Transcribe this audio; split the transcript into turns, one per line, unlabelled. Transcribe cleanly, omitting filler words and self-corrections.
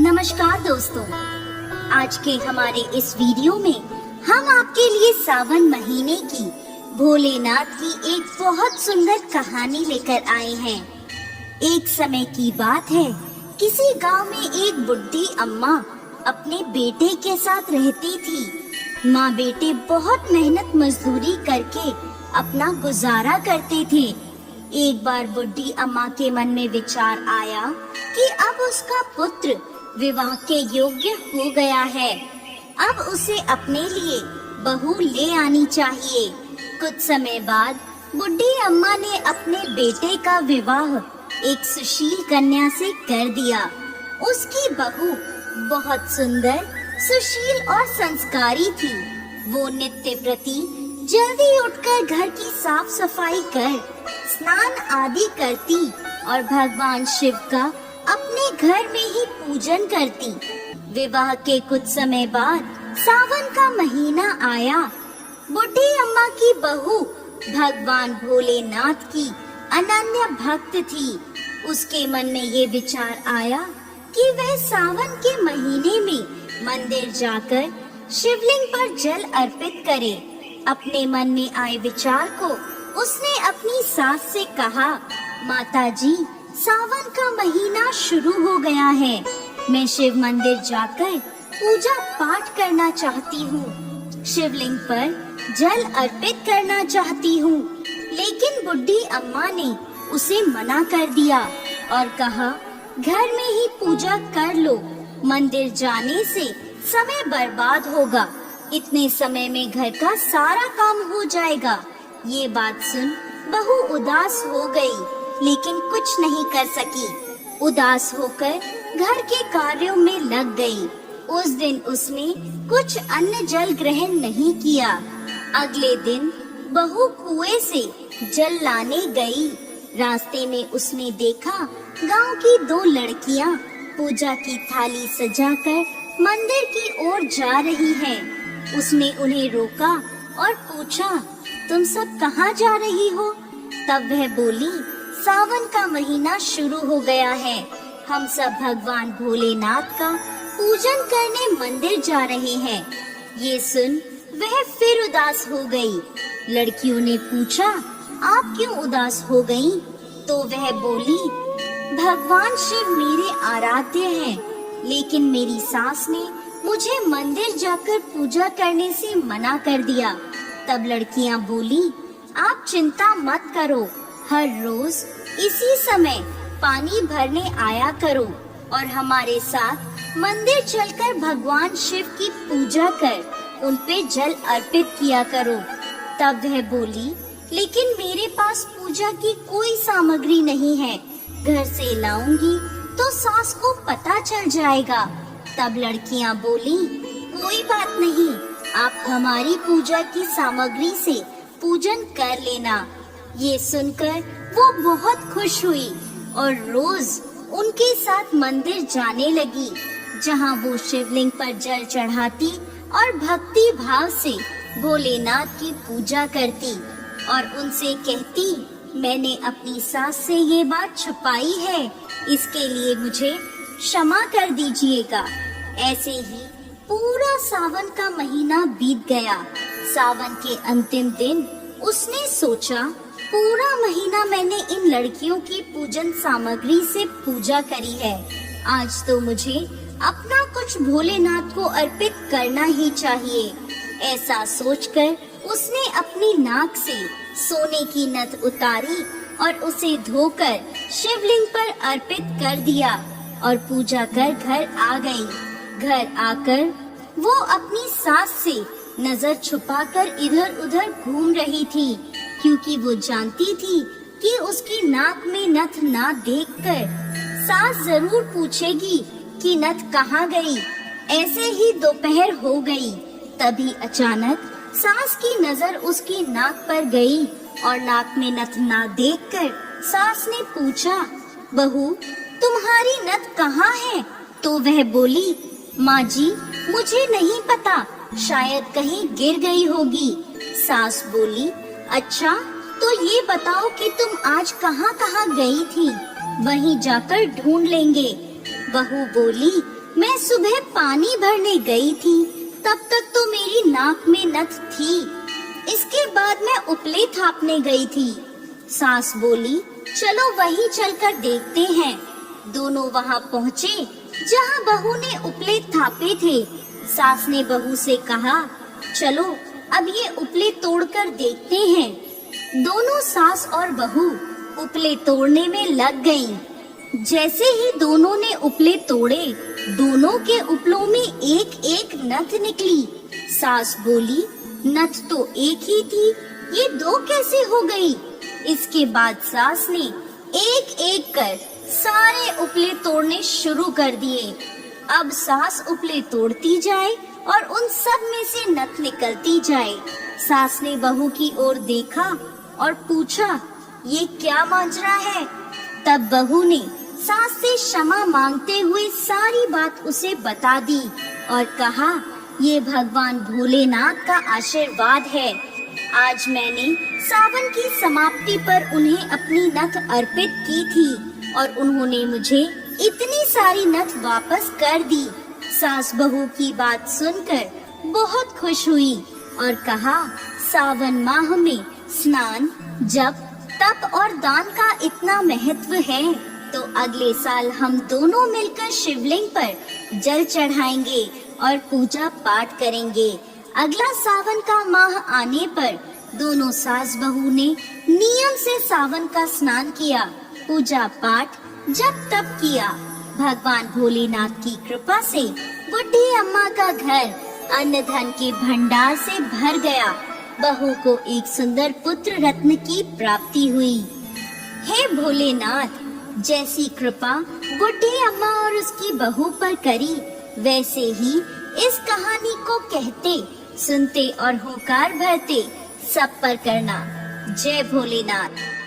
नमस्कार दोस्तों, आज के हमारे इस वीडियो में हम आपके लिए सावन महीने की भोलेनाथ की एक बहुत सुंदर कहानी लेकर आए हैं। एक समय की बात है, किसी गांव में एक बुढ़ी अम्मा अपने बेटे के साथ रहती थी। माँ बेटे बहुत मेहनत मजदूरी करके अपना गुजारा करते थे। एक बार बुढ़ी अम्मा के मन में विचार आया कि अब उसका पुत्र विवाह के योग्य हो गया है, अब उसे अपने लिए बहू ले आनी चाहिए। कुछ समय बाद बुढ़ी अम्मा ने अपने बेटे का विवाह एक सुशील कन्या से कर दिया। उसकी बहू बहुत सुंदर, सुशील और संस्कारी थी। वो नित्य प्रति जल्दी उठकर घर की साफ सफाई कर स्नान आदि करती और भगवान शिव का अपने घर में ही पूजन करती। विवाह के कुछ समय बाद सावन का महीना आया। बुढ़ी अम्मा की बहू भगवान भोलेनाथ की अनन्य भक्त थी। उसके मन में ये विचार आया कि वह सावन के महीने में मंदिर जाकर शिवलिंग पर जल अर्पित करे। अपने मन में आए विचार को उसने अपनी सास से कहा, माताजी, सावन का महीना शुरू हो गया है। मैं शिव मंदिर जाकर पूजा पाठ करना चाहती हूँ, शिवलिंग पर जल अर्पित करना चाहती हूँ। लेकिन बुढ़ी अम्मा ने उसे मना कर दिया और कहा, घर में ही पूजा कर लो, मंदिर जाने से समय बर्बाद होगा। इतने समय में घर का सारा काम हो जाएगा। ये बात सुन बहू उदास हो गई, लेकिन कुछ नहीं कर सकी। उदास होकर घर के कार्यों में लग गई। उस दिन उसने कुछ अन्न जल ग्रहण नहीं किया। अगले दिन बहू कुएं से जल लाने गई। रास्ते में उसने देखा गांव की दो लड़कियां पूजा की थाली सजाकर मंदिर की ओर जा रही हैं। उसने उन्हें रोका और पूछा, तुम सब कहाँ जा रही हो? तब वह बोली, सावन का महीना शुरू हो गया है, हम सब भगवान भोलेनाथ का पूजन करने मंदिर जा रहे हैं। ये सुन वह फिर उदास हो गई। लड़कियों ने पूछा, आप क्यों उदास हो गई? तो वह बोली, भगवान शिव मेरे आराध्य हैं, लेकिन मेरी सास ने मुझे मंदिर जाकर पूजा करने से मना कर दिया। तब लड़कियां बोली, आप चिंता मत करो, हर रोज इसी समय पानी भरने आया करो और हमारे साथ मंदिर चलकर भगवान शिव की पूजा कर उन पे जल अर्पित किया करो। तब वह बोली, लेकिन मेरे पास पूजा की कोई सामग्री नहीं है, घर से लाऊंगी तो सास को पता चल जाएगा। तब लड़कियां बोली, कोई बात नहीं, आप हमारी पूजा की सामग्री से पूजन कर लेना। ये सुनकर वो बहुत खुश हुई और रोज उनके साथ मंदिर जाने लगी, जहां वो शिवलिंग पर जल चढ़ाती और भक्ति भाव से भोलेनाथ की पूजा करती और उनसे कहती, मैंने अपनी सास से ये बात छुपाई है, इसके लिए मुझे क्षमा कर दीजिएगा। ऐसे ही पूरा सावन का महीना बीत गया। सावन के अंतिम दिन उसने सोचा, पूरा महीना मैंने इन लड़कियों की पूजन सामग्री से पूजा करी है, आज तो मुझे अपना कुछ भोलेनाथ को अर्पित करना ही चाहिए। ऐसा सोचकर उसने अपनी नाक से सोने की नथ उतारी और उसे धोकर शिवलिंग पर अर्पित कर दिया और पूजा कर घर आ गई। घर आकर वो अपनी सास से नजर छुपाकर इधर उधर घूम रही थी, क्योंकि वो जानती थी कि उसकी नाक में नथ ना देखकर सास जरूर पूछेगी कि नथ कहाँ गई। ऐसे ही दोपहर हो गई। तभी अचानक सास की नजर उसकी नाक पर गई और नाक में नथ ना देखकर सास ने पूछा, बहू, तुम्हारी नथ कहाँ है? तो वह बोली, माँ जी, मुझे नहीं पता, शायद कहीं गिर गई होगी। सास बोली, अच्छा, तो ये बताओ कि तुम आज कहाँ कहाँ गई थी, वहीं जाकर ढूंढ लेंगे। बहू बोली, मैं सुबह पानी भरने गई थी, तब तक तो मेरी नाक में नथ थी। इसके बाद मैं उपले थापने गई थी। सास बोली, चलो वही चलकर देखते हैं। दोनों वहां पहुँचे जहां बहू ने उपले थापे थे। सास ने बहू से कहा, चलो अब ये उपले तोड़कर देखते हैं। दोनों सास और बहू उपले तोड़ने में लग गईं। जैसे ही दोनों ने उपले तोड़े, दोनों के उपलों में एक एक नथ निकली। सास बोली, नथ तो एक ही थी, ये दो कैसे हो गई? इसके बाद सास ने एक एक कर सारे उपले तोड़ने शुरू कर दिए। अब सास उपले तोड़ती जाए और उन सब में से नथ निकलती जाए। सास ने बहू की ओर देखा और पूछा, ये क्या माजरा है? तब बहू ने सास से क्षमा मांगते हुए सारी बात उसे बता दी और कहा, ये भगवान भोलेनाथ का आशीर्वाद है। आज मैंने सावन की समाप्ति पर उन्हें अपनी नथ अर्पित की थी और उन्होंने मुझे इतनी सारी नथ वापस कर दी। सास बहू की बात सुनकर बहुत खुश हुई और कहा, सावन माह में स्नान, जप, तप और दान का इतना महत्व है, तो अगले साल हम दोनों मिलकर शिवलिंग पर जल चढ़ाएंगे और पूजा पाठ करेंगे। अगला सावन का माह आने पर दोनों सास बहू ने नियम से सावन का स्नान किया, पूजा पाठ जप तप किया। भगवान भोलेनाथ की कृपा से बुढ़ी अम्मा का घर अन्न धन के भंडार से भर गया। बहू को एक सुंदर पुत्र रत्न की प्राप्ति हुई। हे भोलेनाथ, जैसी कृपा बुढ़ी अम्मा और उसकी बहू पर करी, वैसे ही इस कहानी को कहते, सुनते और होकार भरते सब पर करना। जय भोलेनाथ।